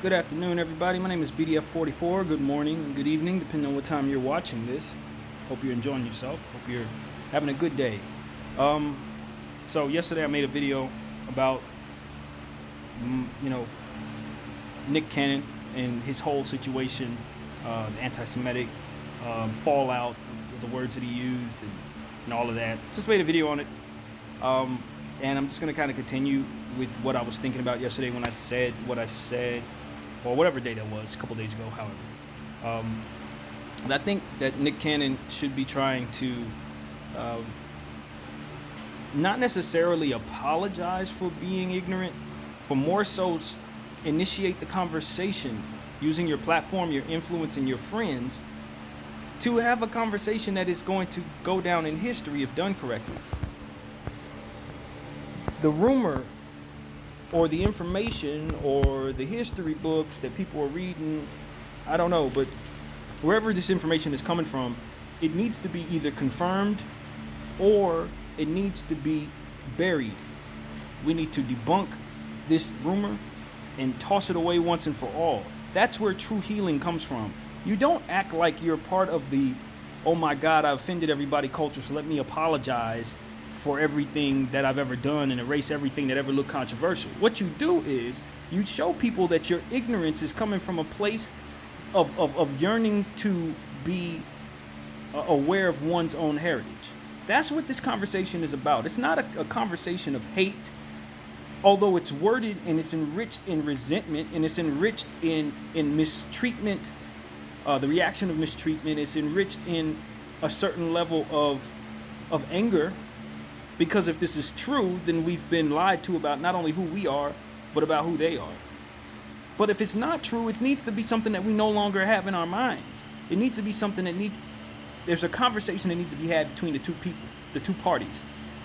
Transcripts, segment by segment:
Good afternoon, everybody. My name is BDF44. Good morning and good evening, depending on what time you're watching this. Hope you're enjoying yourself. Hope you're having a good day. So yesterday I made a video about, Nick Cannon and his whole situation, the anti-Semitic fallout, the words that he used, and all of that. Just made a video on it. And I'm just going to kind of continue with what I was thinking about yesterday when I said what I said, or whatever day that was, a couple days ago, however. And I think that Nick Cannon should be trying to not necessarily apologize for being ignorant, but more so initiate the conversation using your platform, your influence, and your friends to have a conversation that is going to go down in history if done correctly. The rumor or the information or the history books that people are reading, I don't know, but wherever this information is coming from, it needs to be either confirmed or it needs to be buried. We need to debunk this rumor and toss it away once and for all. That's where true healing comes from. You don't act like you're part of the, oh my God, I offended everybody culture, so let me apologize for everything that I've ever done and erase everything that ever looked controversial. What you do is you show people that your ignorance is coming from a place of yearning to be aware of one's own heritage. That's what this conversation is about. It's not a conversation of hate, although it's worded and it's enriched in resentment and it's enriched in mistreatment, the reaction of mistreatment is enriched in a certain level of anger. Because if this is true, then we've been lied to about not only who we are, but about who they are. But if it's not true, it needs to be something that we no longer have in our minds. It needs to be something that there's a conversation that needs to be had between the two people, the two parties.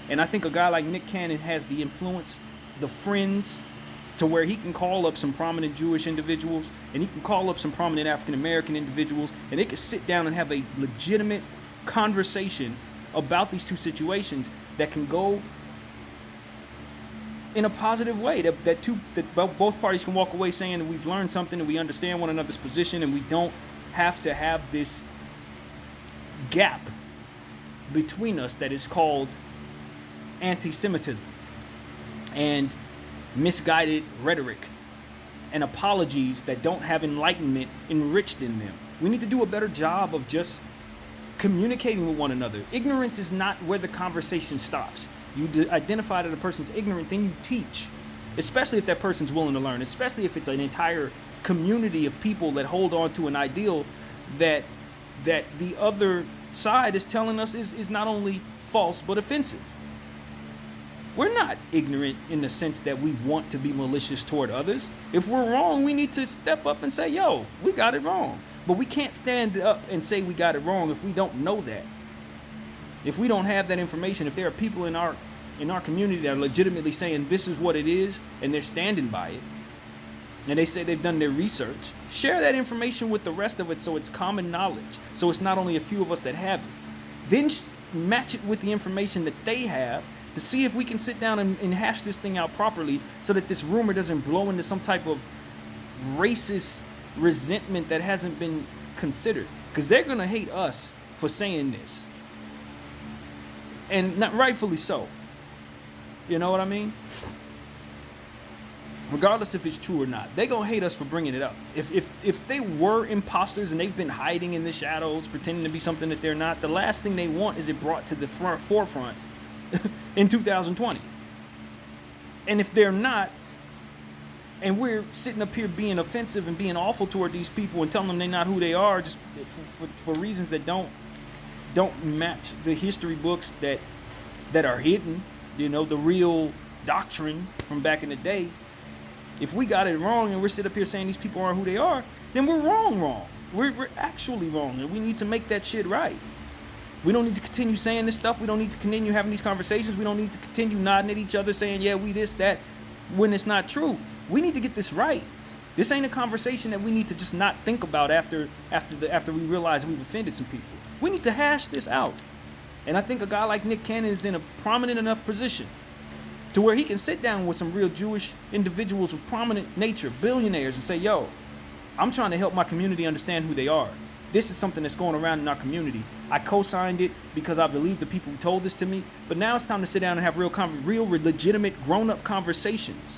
And I think a guy like Nick Cannon has the influence, the friends, to where he can call up some prominent Jewish individuals and he can call up some prominent African American individuals and they can sit down and have a legitimate conversation about these two situations that can go in a positive way, that both parties can walk away saying that we've learned something and we understand one another's position and we don't have to have this gap between us that is called anti-Semitism and misguided rhetoric and apologies that don't have enlightenment enriched in them. We need to do a better job of just communicating with one another. Ignorance is not where the conversation stops. You identify that a person's ignorant, then you teach, especially if that person's willing to learn, especially if it's an entire community of people that hold on to an ideal that the other side is telling us is not only false but offensive. We're not ignorant in the sense that we want to be malicious toward others. If we're wrong, we need to step up and say, yo, we got it wrong. But we can't stand up and say we got it wrong if we don't know that. If we don't have that information, if there are people in our community that are legitimately saying this is what it is and they're standing by it, and they say they've done their research, share that information with the rest of it so it's common knowledge, so it's not only a few of us that have it. Then match it with the information that they have to see if we can sit down and hash this thing out properly so that this rumor doesn't blow into some type of racist resentment that hasn't been considered, because they're going to hate us for saying this, and not rightfully so. You know what I mean? Regardless if it's true or not, they're going to hate us for bringing it up. If they were imposters and they've been hiding in the shadows pretending to be something that they're not, the last thing they want is it brought to the forefront in 2020. And if they're not, and we're sitting up here being offensive and being awful toward these people and telling them they're not who they are just for reasons that don't match the history books that are hidden, the real doctrine from back in the day. If we got it wrong and we're sitting up here saying these people aren't who they are, then we're wrong. We're actually wrong, and we need to make that shit right. We don't need to continue saying this stuff. We don't need to continue having these conversations. We don't need to continue nodding at each other saying, yeah, we this, that, when it's not true. We need to get this right. This ain't a conversation that we need to just not think about after we realize we've offended some people. We need to hash this out. And I think a guy like Nick Cannon is in a prominent enough position to where he can sit down with some real Jewish individuals with prominent nature, billionaires, and say, yo, I'm trying to help my community understand who they are. This is something that's going around in our community. I co-signed it because I believe the people who told this to me. But now it's time to sit down and have real legitimate, grown-up conversations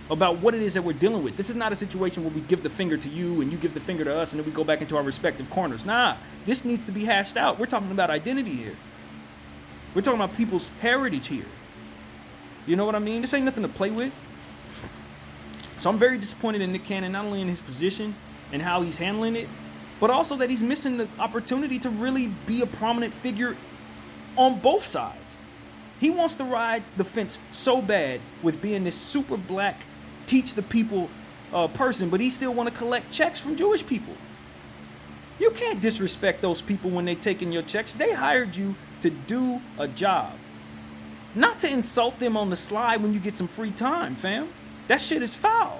about what it is that we're dealing with. This is not a situation where we give the finger to you and you give the finger to us and then we go back into our respective corners. Nah, this needs to be hashed out. We're talking about identity here. We're talking about people's heritage here. You know what I mean? This ain't nothing to play with. So I'm very disappointed in Nick Cannon, not only in his position and how he's handling it, but also that he's missing the opportunity to really be a prominent figure on both sides. He wants to ride the fence so bad with being this super black, teach the people person, but he still want to collect checks from Jewish people. You can't disrespect those people when they taking your checks. They hired you to do a job, not to insult them on the slide when you get some free time, fam. That shit is foul.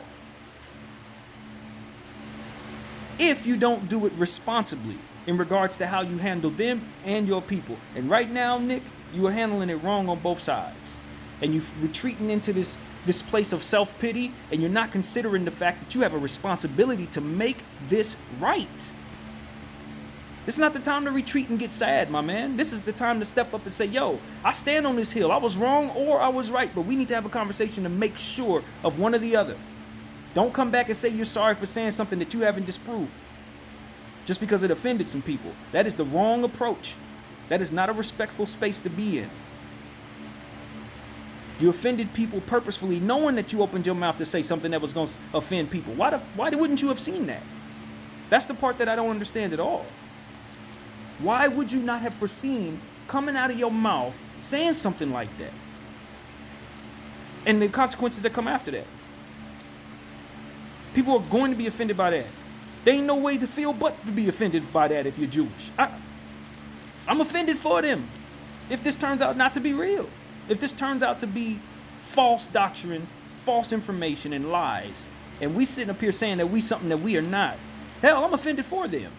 If you don't do it responsibly in regards to how you handle them and your people. And right now, Nick, you are handling it wrong on both sides. And you're retreating into this place of self-pity, and you're not considering the fact that you have a responsibility to make this right. It's not the time to retreat and get sad, my man. This is the time to step up and say, yo, I stand on this hill. I was wrong or I was right, but we need to have a conversation to make sure of one or the other. Don't come back and say you're sorry for saying something that you haven't disproved just because it offended some people. That is the wrong approach. That is not a respectful space to be in. You offended people purposefully, knowing that you opened your mouth to say something that was going to offend people. Why wouldn't you have seen that? That's the part that I don't understand at all. Why would you not have foreseen coming out of your mouth saying something like that? And the consequences that come after that. People are going to be offended by that. There ain't no way to feel but to be offended by that if you're Jewish. I'm offended for them if this turns out not to be real. If this turns out to be false doctrine, false information, and lies, and we sitting up here saying that we something that we are not. Hell, I'm offended for them.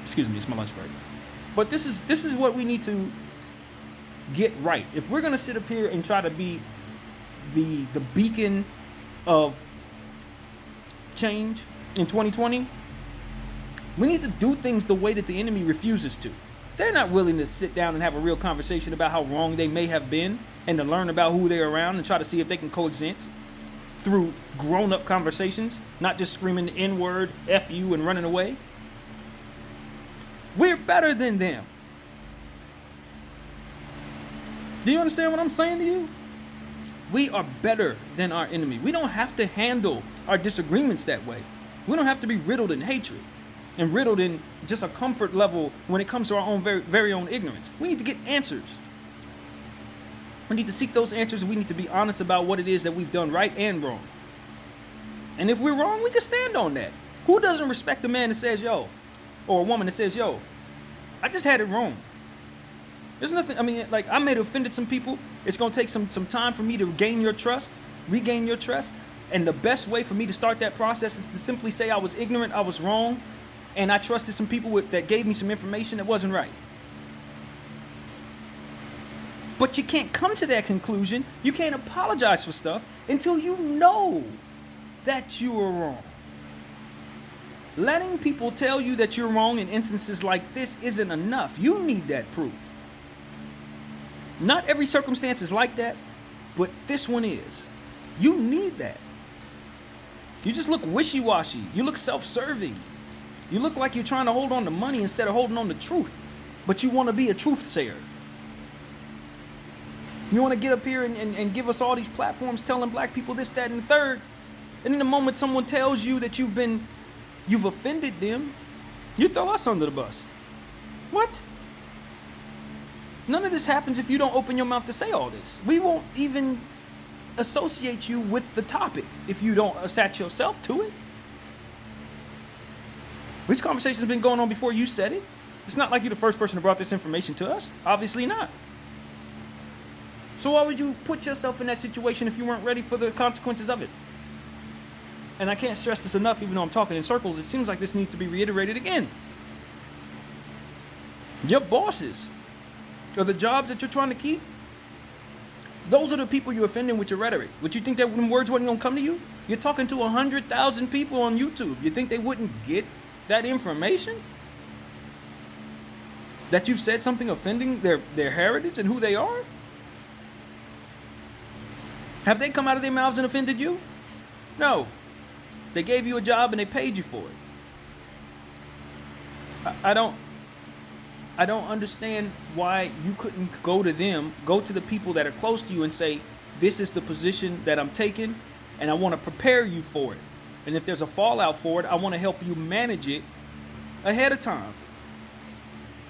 Excuse me, it's my lunch break. But this is what we need to get right. If we're gonna sit up here and try to be the beacon of change in 2020, we need to do things the way that the enemy refuses to. They're not willing to sit down and have a real conversation about how wrong they may have been and to learn about who they're around and try to see if they can coexist through grown-up conversations, not just screaming the N-word, F you, and running away. We're better than them. Do you understand what I'm saying to you? We are better than our enemy. We don't have to handle our disagreements that way. We don't have to be riddled in hatred and riddled in just a comfort level when it comes to our own very own ignorance. We need to get answers. We need to seek those answers, and we need to be honest about what it is that we've done right and wrong. And if we're wrong, we can stand on that. Who doesn't respect a man that says, yo, or a woman that says, yo, I just had it wrong? There's nothing, I may have offended some people. It's going to take some time for me to regain your trust. And the best way for me to start that process is to simply say I was ignorant, I was wrong, and I trusted some people that gave me some information that wasn't right. But you can't come to that conclusion. You can't apologize for stuff until you know that you were wrong. Letting people tell you that you're wrong in instances like this isn't enough. You need that proof. Not every circumstance is like that, but this one is. You need that. You just look wishy-washy. You look self-serving. You look like you're trying to hold on to money instead of holding on to truth. But you want to be a truth-sayer. You want to get up here and give us all these platforms telling black people this, that, and the third. And in the moment someone tells you that you've offended them, you throw us under the bus. What? None of this happens if you don't open your mouth to say all this. We won't even associate you with the topic if you don't attach yourself to it. These conversations have been going on before you said it. It's not like you're the first person who brought this information to us. Obviously not. So why would you put yourself in that situation if you weren't ready for the consequences of it? And I can't stress this enough, even though I'm talking in circles. It seems like this needs to be reiterated again. Your bosses or the jobs that you're trying to keep, those are the people you're offending with your rhetoric. Would you think that when words wasn't gonna come to you? You're talking to 100,000 people on YouTube. You think they wouldn't get that information? That you've said something offending their heritage and who they are? Have they come out of their mouths and offended you? No. They gave you a job and they paid you for it. I don't understand why you couldn't go to them, go to the people that are close to you and say, this is the position that I'm taking and I want to prepare you for it. And if there's a fallout for it, I want to help you manage it ahead of time.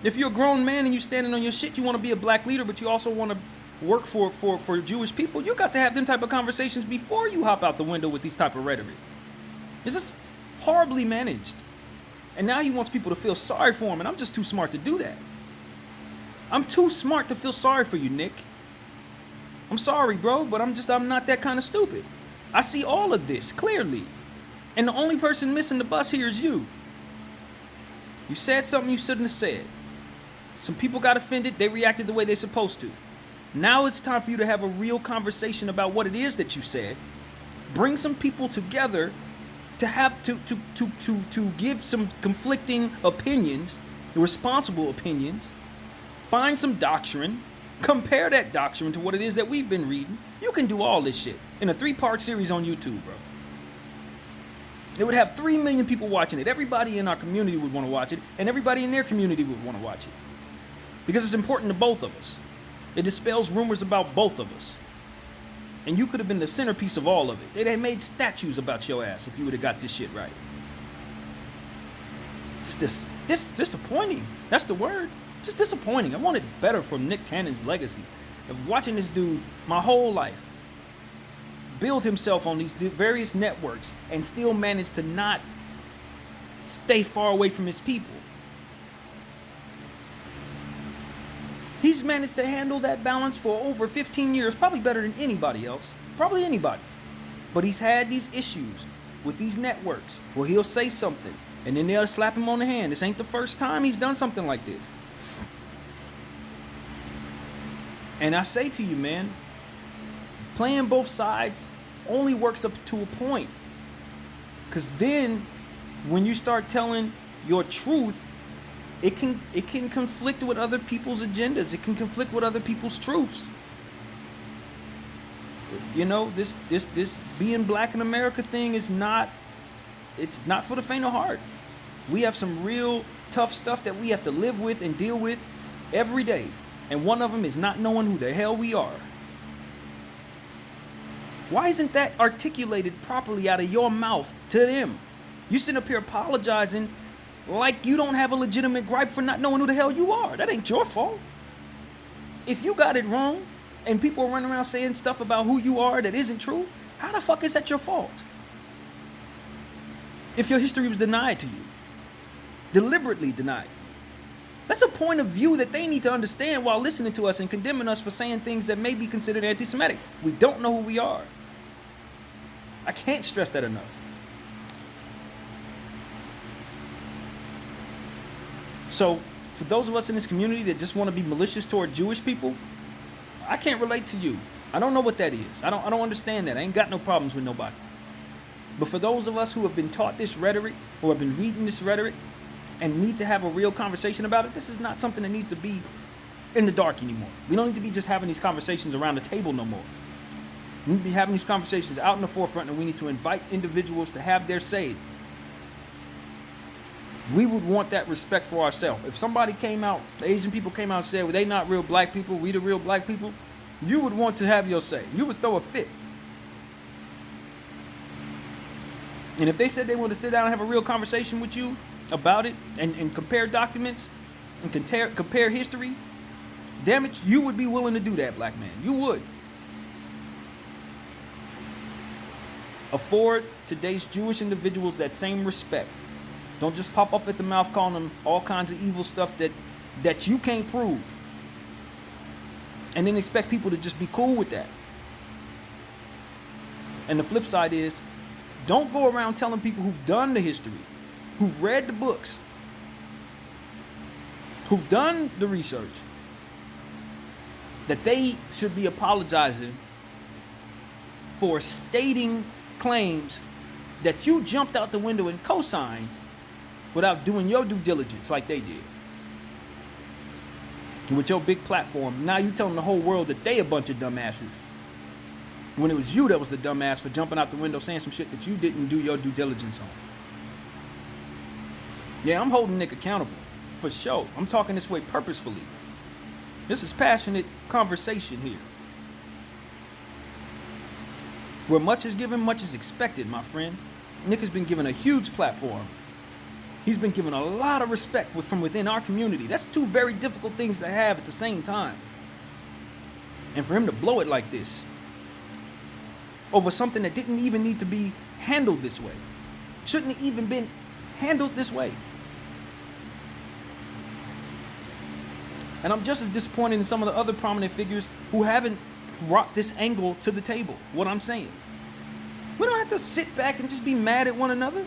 If you're a grown man and you're standing on your shit, you want to be a black leader, but you also want to work for Jewish people, you got to have them type of conversations before you hop out the window with these type of rhetoric. It's just horribly managed. And now he wants people to feel sorry for him, and I'm just too smart to do that. I'm too smart to feel sorry for you, Nick. I'm sorry, bro, but I'm not that kind of stupid. I see all of this clearly. And the only person missing the bus here is you. You said something you shouldn't have said. Some people got offended, they reacted the way they're supposed to. Now it's time for you to have a real conversation about what it is that you said. Bring some people together to have to give some conflicting opinions, responsible opinions. Find some doctrine, compare that doctrine to what it is that we've been reading. You can do all this shit in a 3-part series on YouTube, bro. It would have 3 million people watching it. Everybody in our community would want to watch it, and everybody in their community would want to watch it. Because it's important to both of us. It dispels rumors about both of us. And you could have been the centerpiece of all of it. They'd have made statues about your ass if you would have got this shit right. Just this disappointing. That's the word. Just disappointing. I wanted better from Nick Cannon's legacy of watching this dude my whole life build himself on these various networks and still manage to not stay far away from his people. He's managed to handle that balance for over 15 years, probably better than anybody else. Probably anybody. But he's had these issues with these networks where he'll say something and then they'll slap him on the hand. This ain't the first time he's done something like this. And I say to you, man, playing both sides only works up to a point. Because then when you start telling your truth, it can conflict with other people's agendas. It can conflict with other people's truths. You know, this being black in America thing is not, it's not for the faint of heart. We have some real tough stuff that we have to live with and deal with every day. And one of them is not knowing who the hell we are. Why isn't that articulated properly out of your mouth to them? You sitting up here apologizing like you don't have a legitimate gripe for not knowing who the hell you are. That ain't your fault. If you got it wrong and people are running around saying stuff about who you are that isn't true, how the fuck is that your fault? If your history was denied to you, deliberately denied. That's a point of view that they need to understand while listening to us and condemning us for saying things that may be considered anti-Semitic. We don't know who we are. I can't stress that enough. So, for those of us in this community that just want to be malicious toward Jewish people, I can't relate to you. I don't know what that is. I don't understand that. I ain't got no problems with nobody. But for those of us who have been taught this rhetoric, who have been reading this rhetoric, and need to have a real conversation about it, this is not something that needs to be in the dark anymore. We don't need to be just having these conversations around the table no more. We need to be having these conversations out in the forefront, and we need to invite individuals to have their say. We would want that respect for ourselves. If somebody came out, the Asian people came out and said, well, they not real black people, we the real black people, you would want to have your say. You would throw a fit. And if they said they want to sit down and have a real conversation with you about it and compare documents and compare history, damn it, you would be willing to do that, black man. You would. Afford today's Jewish individuals that same respect. Don't just pop off at the mouth calling them all kinds of evil stuff that you can't prove. And then expect people to just be cool with that. And the flip side is, don't go around telling people who've done the history, who've read the books, who've done the research, that they should be apologizing for stating claims that you jumped out the window and co-signed without doing your due diligence like they did. And with your big platform, now you telling the whole world that they a bunch of dumbasses, when it was you that was the dumbass for jumping out the window saying some shit that you didn't do your due diligence on. Yeah, I'm holding Nick accountable, for sure. I'm talking this way purposefully. This is passionate conversation here. Where much is given, much is expected, my friend. Nick has been given a huge platform. He's been given a lot of respect from within our community. That's two very difficult things to have at the same time. And for him to blow it like this, over something that didn't even need to be handled this way, shouldn't have even been handled this way. And I'm just as disappointed in some of the other prominent figures who haven't brought this angle to the table, what I'm saying. We don't have to sit back and just be mad at one another.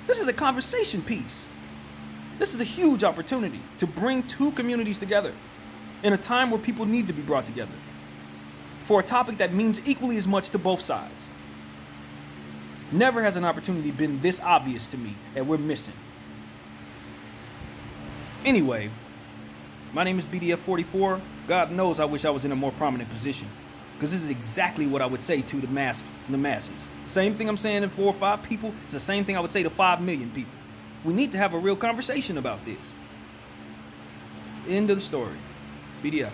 This is a conversation piece. This is a huge opportunity to bring two communities together in a time where people need to be brought together for a topic that means equally as much to both sides. Never has an opportunity been this obvious to me that we're missing. Anyway, my name is BDF44. God knows I wish I was in a more prominent position, because this is exactly what I would say to the masses. Same thing I'm saying to 4 or 5 people. It's the same thing I would say to 5 million people. We need to have a real conversation about this. End of the story. BDF.